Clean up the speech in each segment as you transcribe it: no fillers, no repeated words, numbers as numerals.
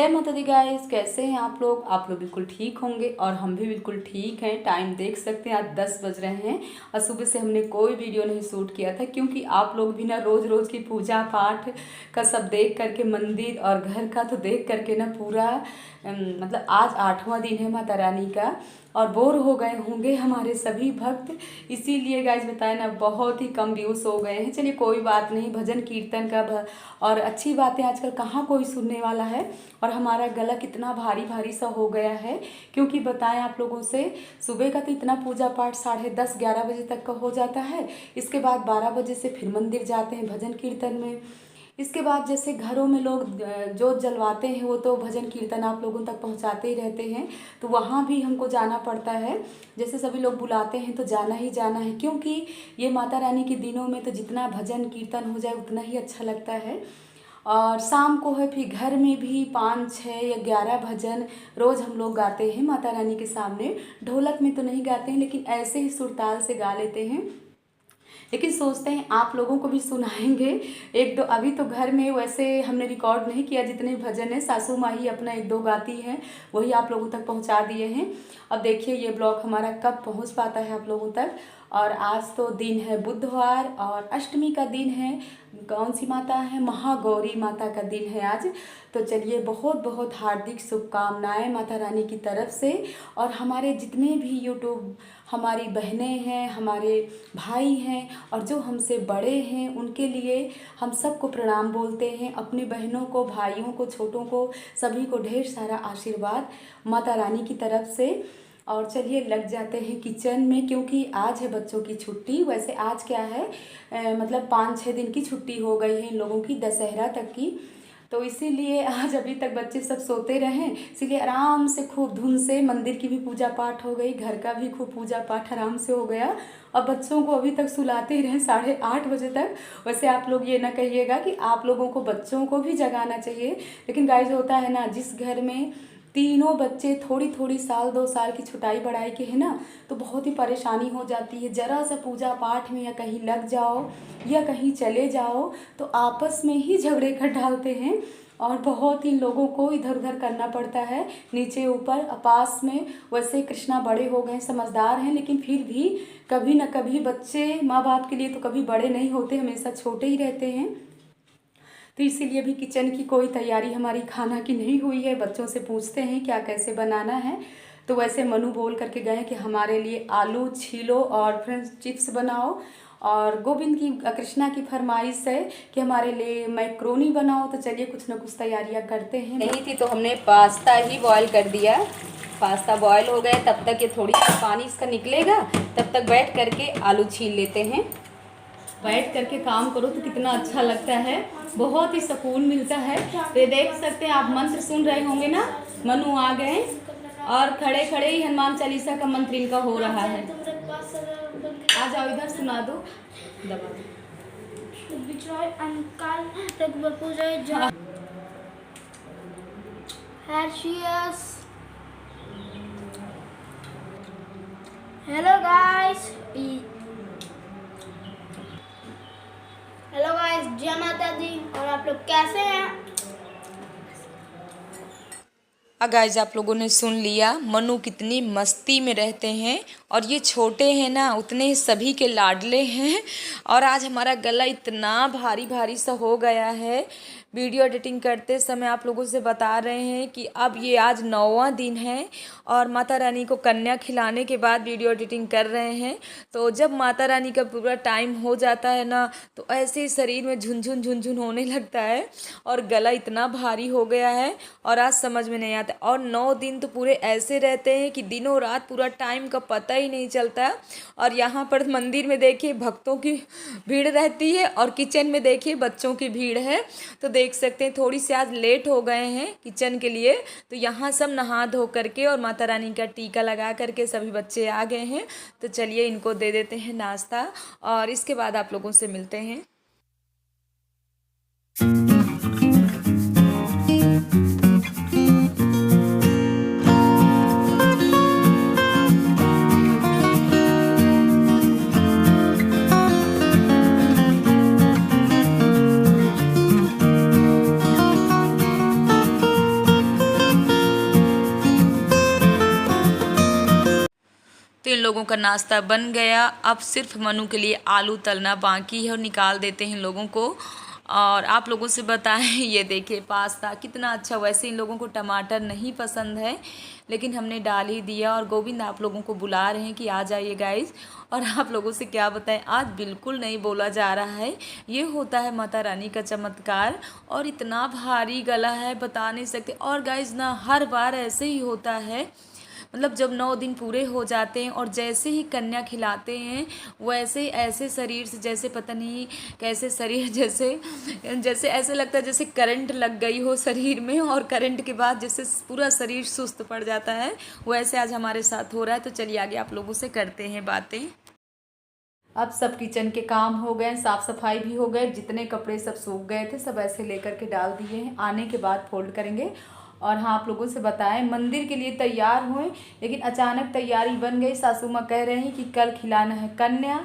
जय माता दी गाइस, कैसे हैं आप लोग। आप लोग बिल्कुल ठीक होंगे और हम भी बिल्कुल ठीक हैं। टाइम देख सकते हैं, आज 10 बज रहे हैं और सुबह से हमने कोई वीडियो नहीं शूट किया था क्योंकि आप लोग भी ना रोज़ रोज़ की पूजा पाठ का सब देख करके, मंदिर और घर का तो देख करके ना पूरा मतलब आज 8वां दिन है माता रानी का और बोर हो गए होंगे हमारे सभी भक्त। इसीलिए गाइस बताए ना बहुत ही कम व्यूज़ हो गए हैं। चलिए कोई बात नहीं, भजन कीर्तन का और अच्छी बातें आजकल कहाँ कोई सुनने वाला है। और हमारा गला कितना भारी भारी सा हो गया है क्योंकि बताएं आप लोगों से, सुबह का तो इतना पूजा पाठ 10:30-11 बजे तक का हो जाता है। इसके बाद 12 बजे से फिर मंदिर जाते हैं भजन कीर्तन में। इसके बाद जैसे घरों में लोग जोत जलवाते हैं, वो तो भजन कीर्तन आप लोगों तक पहुंचाते ही रहते हैं, तो वहाँ भी हमको जाना पड़ता है। जैसे सभी लोग बुलाते हैं तो जाना ही जाना है क्योंकि ये माता रानी के दिनों में तो जितना भजन कीर्तन हो जाए उतना ही अच्छा लगता है। और शाम को है फिर घर में भी 5, 6 या 11 भजन रोज़ हम लोग गाते हैं माता रानी के सामने। ढोलक में तो नहीं गाते हैं लेकिन ऐसे ही सुरताल से गा लेते हैं। लेकिन सोचते हैं आप लोगों को भी सुनाएंगे एक दो। अभी तो घर में वैसे हमने रिकॉर्ड नहीं किया, जितने भजन हैं सासू माँ ही अपना एक दो गाती हैं, वही आप लोगों तक पहुंचा दिए हैं। अब देखिए ये ब्लॉग हमारा कब पहुंच पाता है आप लोगों तक। और आज तो दिन है बुधवार और अष्टमी का दिन है। कौन सी माता है? महागौरी माता का दिन है आज। तो चलिए बहुत बहुत हार्दिक शुभकामनाएं माता रानी की तरफ से। और हमारे जितने भी यूट्यूब हमारी बहनें हैं, हमारे भाई हैं और जो हमसे बड़े हैं, उनके लिए हम सबको प्रणाम बोलते हैं। अपनी बहनों को, भाइयों को, छोटों को, सभी को ढेर सारा आशीर्वाद माता रानी की तरफ से। और चलिए लग जाते हैं किचन में क्योंकि आज है बच्चों की छुट्टी। वैसे आज क्या है मतलब 5-6 दिन की छुट्टी हो गई है इन लोगों की, दशहरा तक की। तो इसीलिए आज अभी तक बच्चे सब सोते रहें, इसीलिए आराम से खूब धुन से मंदिर की भी पूजा पाठ हो गई, घर का भी खूब पूजा पाठ आराम से हो गया। और बच्चों को अभी तक सुलाते ही रहें 8:30 बजे तक। वैसे आप लोग ये ना कहिएगा कि आप लोगों को बच्चों को भी जगाना चाहिए, लेकिन गाइस होता है ना, जिस घर में तीनों बच्चे थोड़ी थोड़ी साल 2 साल की छुटाई बढ़ाई के है ना, तो बहुत ही परेशानी हो जाती है। ज़रा सा पूजा पाठ में या कहीं लग जाओ या कहीं चले जाओ तो आपस में ही झगड़े कर डालते हैं और बहुत ही लोगों को इधर उधर करना पड़ता है, नीचे ऊपर पास में। वैसे कृष्णा बड़े हो गए, समझदार हैं, लेकिन फिर भी कभी ना कभी बच्चे माँ बाप के लिए तो कभी बड़े नहीं होते, हमेशा छोटे ही रहते हैं। तो इसीलिए भी किचन की कोई तैयारी हमारी खाना की नहीं हुई है। बच्चों से पूछते हैं क्या कैसे बनाना है। तो वैसे मनु बोल करके गए कि हमारे लिए आलू छीलो और फ्रेंच चिप्स बनाओ। और गोविंद की, कृष्णा की फरमाइश है कि हमारे लिए मैक्रोनी बनाओ। तो चलिए कुछ ना कुछ तैयारियां करते हैं। नहीं थी तो हमने पास्ता ही बॉयल कर दिया। पास्ता बॉयल हो गया, तब तक ये थोड़ी सी पानी इसका निकलेगा, तब तक बैठ करके आलू छील लेते हैं। बैठ करके काम करो तो कितना अच्छा लगता है, बहुत ही सुकून मिलता है। तो ये देख सकते हैं आप, मंत्र सुन रहे होंगे ना। मनु आ गए और खड़े खड़े ही हनुमान चालीसा का मंत्र इनका हो रहा है। आ जाओ इधर, सुना दो, दबा हेलो गाइस, जय माता दी। और आप लोग कैसे हैं? गाइस आप लोगों ने सुन लिया मनु कितनी मस्ती में रहते हैं और ये छोटे हैं ना, उतने सभी के लाडले हैं। और आज हमारा गला इतना भारी भारी सा हो गया है। वीडियो एडिटिंग करते समय आप लोगों से बता रहे हैं कि अब ये आज 9वां दिन है और माता रानी को कन्या खिलाने के बाद वीडियो एडिटिंग कर रहे हैं। तो जब माता रानी का पूरा टाइम हो जाता है ना, तो ऐसे ही शरीर में झुनझुन झुनझुन होने लगता है और गला इतना भारी हो गया है और आज समझ में नहीं आता। और 9 दिन तो पूरे ऐसे रहते हैं कि दिनों रात पूरा टाइम का पता ही नहीं चलता। और यहाँ पर मंदिर में देखिए भक्तों की भीड़ रहती है और किचन में देखिए बच्चों की भीड़ है। तो देख सकते हैं थोड़ी सी आज लेट हो गए हैं किचन के लिए। तो यहाँ सब नहा धो करके और माता रानी का टीका लगा करके सभी बच्चे आ गए हैं। तो चलिए इनको दे देते हैं नाश्ता और इसके बाद आप लोगों से मिलते हैं। तो इन लोगों का नाश्ता बन गया। अब सिर्फ मनु के लिए आलू तलना बाकी है और निकाल देते हैं इन लोगों को। और आप लोगों से बताएं, ये देखिए पास्ता कितना अच्छा। वैसे इन लोगों को टमाटर नहीं पसंद है, लेकिन हमने डाल ही दिया। और गोविंद आप लोगों को बुला रहे हैं कि आ जाइए गाइस। और आप लोगों से क्या बताएं, आज बिल्कुल नहीं बोला जा रहा है। ये होता है माता रानी का चमत्कार। और इतना भारी गला है, बता नहीं सकते। और गाइस ना, हर बार ऐसे ही होता है। मतलब जब 9 दिन पूरे हो जाते हैं और जैसे ही कन्या खिलाते हैं, वैसे ही ऐसे शरीर से जैसे पता नहीं कैसे शरीर जैसे जैसे ऐसे लगता है जैसे करंट लग गई हो शरीर में। और करंट के बाद जैसे पूरा शरीर सुस्त पड़ जाता है, वैसे आज हमारे साथ हो रहा है। तो चलिए आगे आप लोगों से करते हैं बातें। अब सब किचन के काम हो गए, साफ़ सफाई भी हो गए। जितने कपड़े सब सूख गए थे सब ऐसे लेकर के डाल दिए हैं। आने के बाद फोल्ड करेंगे। और हाँ, आप लोगों से बताएं, मंदिर के लिए तैयार हुए, लेकिन अचानक तैयारी बन गई। सासू माँ कह रहे हैं कि कल खिलाना है कन्या,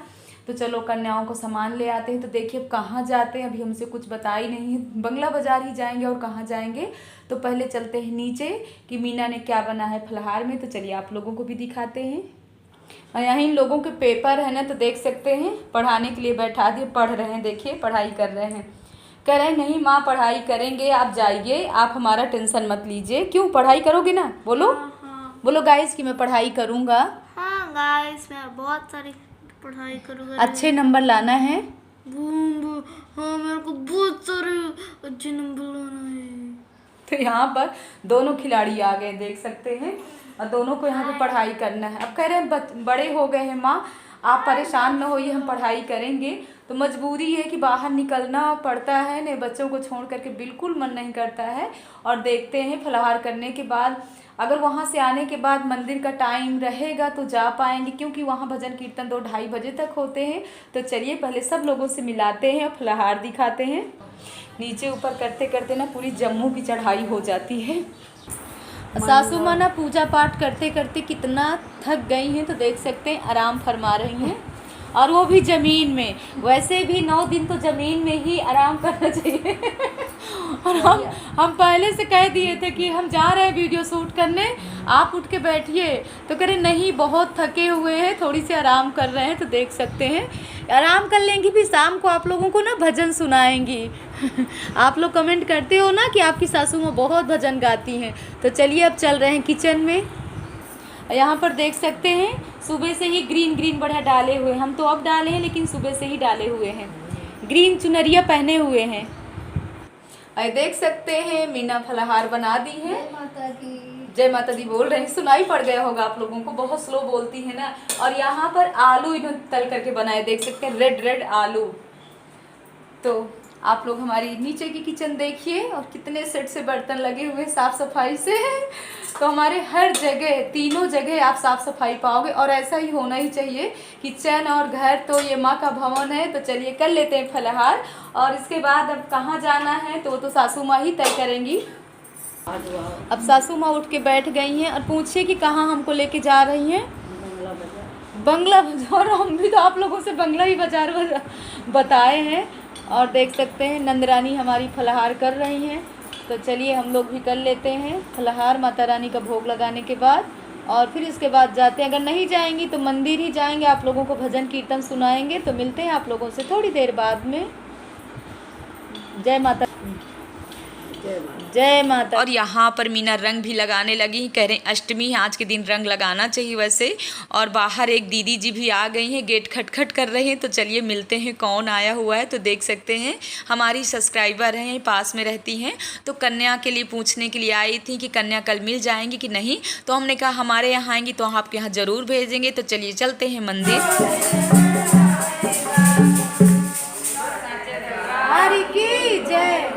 तो चलो कन्याओं को सामान ले आते हैं। तो देखिए अब कहाँ जाते हैं, अभी हमसे कुछ बता ही नहीं है। बंगला बाज़ार ही जाएंगे और कहाँ जाएंगे। तो पहले चलते हैं नीचे कि मीना ने क्या बना है फलाहार में। तो चलिए आप लोगों को भी दिखाते हैं। और यहाँ इन लोगों के पेपर है ना, तो देख सकते हैं पढ़ाने के लिए बैठा दिए। पढ़ रहे हैं, देखिए पढ़ाई कर रहे हैं। कह रहे हैं नहीं माँ पढ़ाई करेंगे, आप जाइए, आप हमारा टेंशन मत लीजिए। क्यों, पढ़ाई करोगे ना? बोलो बोलो गाइस कि मैं पढ़ाई करूँगा। हाँ गाइस, मैं बहुत सारी पढ़ाई करूँगा। अच्छे नंबर लाना है। हाँ, मेरे को बहुत सारे अच्छे नंबर लाना है। तो यहाँ पर दोनों खिलाड़ी आ गए, देख सकते हैं। और दोनों को यहाँ पे पढ़ाई करना है। अब कह रहे हैं बड़े हो गए हैं माँ, आप परेशान न होइए, हम पढ़ाई करेंगे। तो मजबूरी है कि बाहर निकलना पड़ता है, नहीं बच्चों को छोड़ करके बिल्कुल मन नहीं करता है। और देखते हैं फलाहार करने के बाद, अगर वहाँ से आने के बाद मंदिर का टाइम रहेगा तो जा पाएंगे, क्योंकि वहाँ भजन कीर्तन 2-2:30 बजे तक होते हैं। तो चलिए पहले सब लोगों से मिलाते हैं और फलाहार दिखाते हैं। नीचे ऊपर करते करते ना पूरी जम्मू की चढ़ाई हो जाती है। सासू माँ ना पूजा पाठ करते करते कितना थक गई हैं, तो देख सकते हैं आराम फरमा रही हैं। और वो भी ज़मीन में। वैसे भी 9 दिन तो ज़मीन में ही आराम करना चाहिए। और हम पहले से कह दिए थे कि हम जा रहे हैं वीडियो शूट करने, आप उठ के बैठिए। तो कह रहे नहीं बहुत थके हुए हैं, थोड़ी सी आराम कर रहे हैं। तो देख सकते हैं आराम कर लेंगी, फिर शाम को आप लोगों को ना भजन सुनाएंगी। आप लोग कमेंट करते हो ना कि आपकी सासू माँ बहुत भजन गाती हैं। तो चलिए अब चल रहे हैं किचन में। यहाँ पर देख सकते हैं सुबह से ही ग्रीन ग्रीन बढ़िया डाले हुए। हम तो अब डाले हैं, लेकिन सुबह से ही डाले हुए हैं। ग्रीन चुनरिया पहने हुए हैं। देख सकते हैं मीना फलाहार बना दी है। जय माता दी बोल रहे हैं, सुनाई पड़ गया होगा आप लोगों को, बहुत स्लो बोलती है ना। और यहाँ पर आलू इन्होंने तल करके बनाए, देख सकते हैं रेड आलू। तो आप लोग हमारी नीचे की किचन देखिए, और कितने सेट से बर्तन लगे हुए साफ़ सफाई से। तो हमारे हर जगह, तीनों जगह आप साफ़ सफाई पाओगे। और ऐसा ही होना ही चाहिए। किचन और घर तो ये माँ का भवन है। तो चलिए कर लेते हैं फलाहार। और इसके बाद अब कहाँ जाना है तो सासू माँ ही तय करेंगी। अब सासू माँ उठ के बैठ गई हैं और पूछिए कि कहाँ हमको लेके जा रही हैं। बंगला बाजार। हम भी तो आप लोगों से बंगला ही बाजार बताए हैं। और देख सकते हैं नंदरानी हमारी फलाहार कर रही हैं। तो चलिए हम लोग भी कर लेते हैं फलाहार माता रानी का भोग लगाने के बाद। और फिर इसके बाद जाते हैं। अगर नहीं जाएंगी तो मंदिर ही जाएंगे, आप लोगों को भजन कीर्तन सुनाएंगे। तो मिलते हैं आप लोगों से थोड़ी देर बाद में। जय माता, जय माता। और यहाँ पर मीना रंग भी लगाने लगी। कह रहे हैं अष्टमी है, आज के दिन रंग लगाना चाहिए वैसे। और बाहर एक दीदी जी भी आ गई हैं, गेट खटखट कर रहे हैं। तो चलिए मिलते हैं कौन आया हुआ है। तो देख सकते हैं हमारी सब्सक्राइबर हैं, पास में रहती हैं। तो कन्या के लिए पूछने के लिए आई थी कि कन्या कल मिल जाएंगी कि नहीं। तो हमने कहा हमारे यहाँ आएंगी तो आपके यहाँ ज़रूर भेजेंगे। तो चलिए चलते हैं मंदिर। हरि की जय।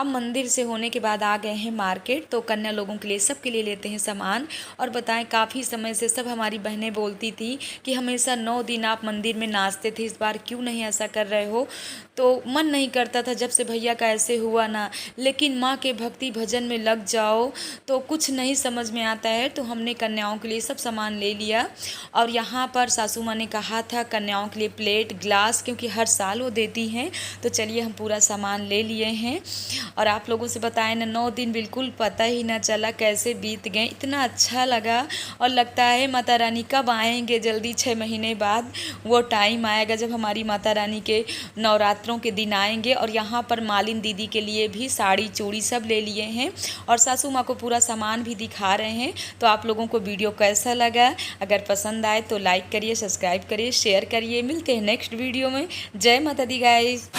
अब मंदिर से होने के बाद आ गए हैं मार्केट। तो कन्या लोगों के लिए, सबके लिए लेते हैं सामान। और बताएं, काफ़ी समय से सब हमारी बहनें बोलती थी कि हमेशा 9 दिन आप मंदिर में नाचते थे, इस बार क्यों नहीं ऐसा कर रहे हो। तो मन नहीं करता था जब से भैया का ऐसे हुआ ना, लेकिन माँ के भक्ति भजन में लग जाओ तो कुछ नहीं समझ में आता है। तो हमने कन्याओं के लिए सब सामान ले लिया। और यहाँ पर सासू माँ ने कहा था कन्याओं के लिए प्लेट, ग्लास, क्योंकि हर साल वो देती हैं। तो चलिए हम पूरा सामान ले लिए हैं। और आप लोगों से बताएं ना, 9 दिन बिल्कुल पता ही ना चला कैसे बीत गए। इतना अच्छा लगा और लगता है माता रानी कब आएंगे जल्दी। 6 महीने बाद वो टाइम आएगा जब हमारी माता रानी के नवरात्रों के दिन आएंगे। और यहाँ पर मालिन दीदी के लिए भी साड़ी चूड़ी सब ले लिए हैं और सासू माँ को पूरा सामान भी दिखा रहे हैं। तो आप लोगों को वीडियो कैसा लगा? अगर पसंद आए तो लाइक करिए, सब्सक्राइब करिए, शेयर करिए। मिलते हैं नेक्स्ट वीडियो में। जय माता दी गाइस।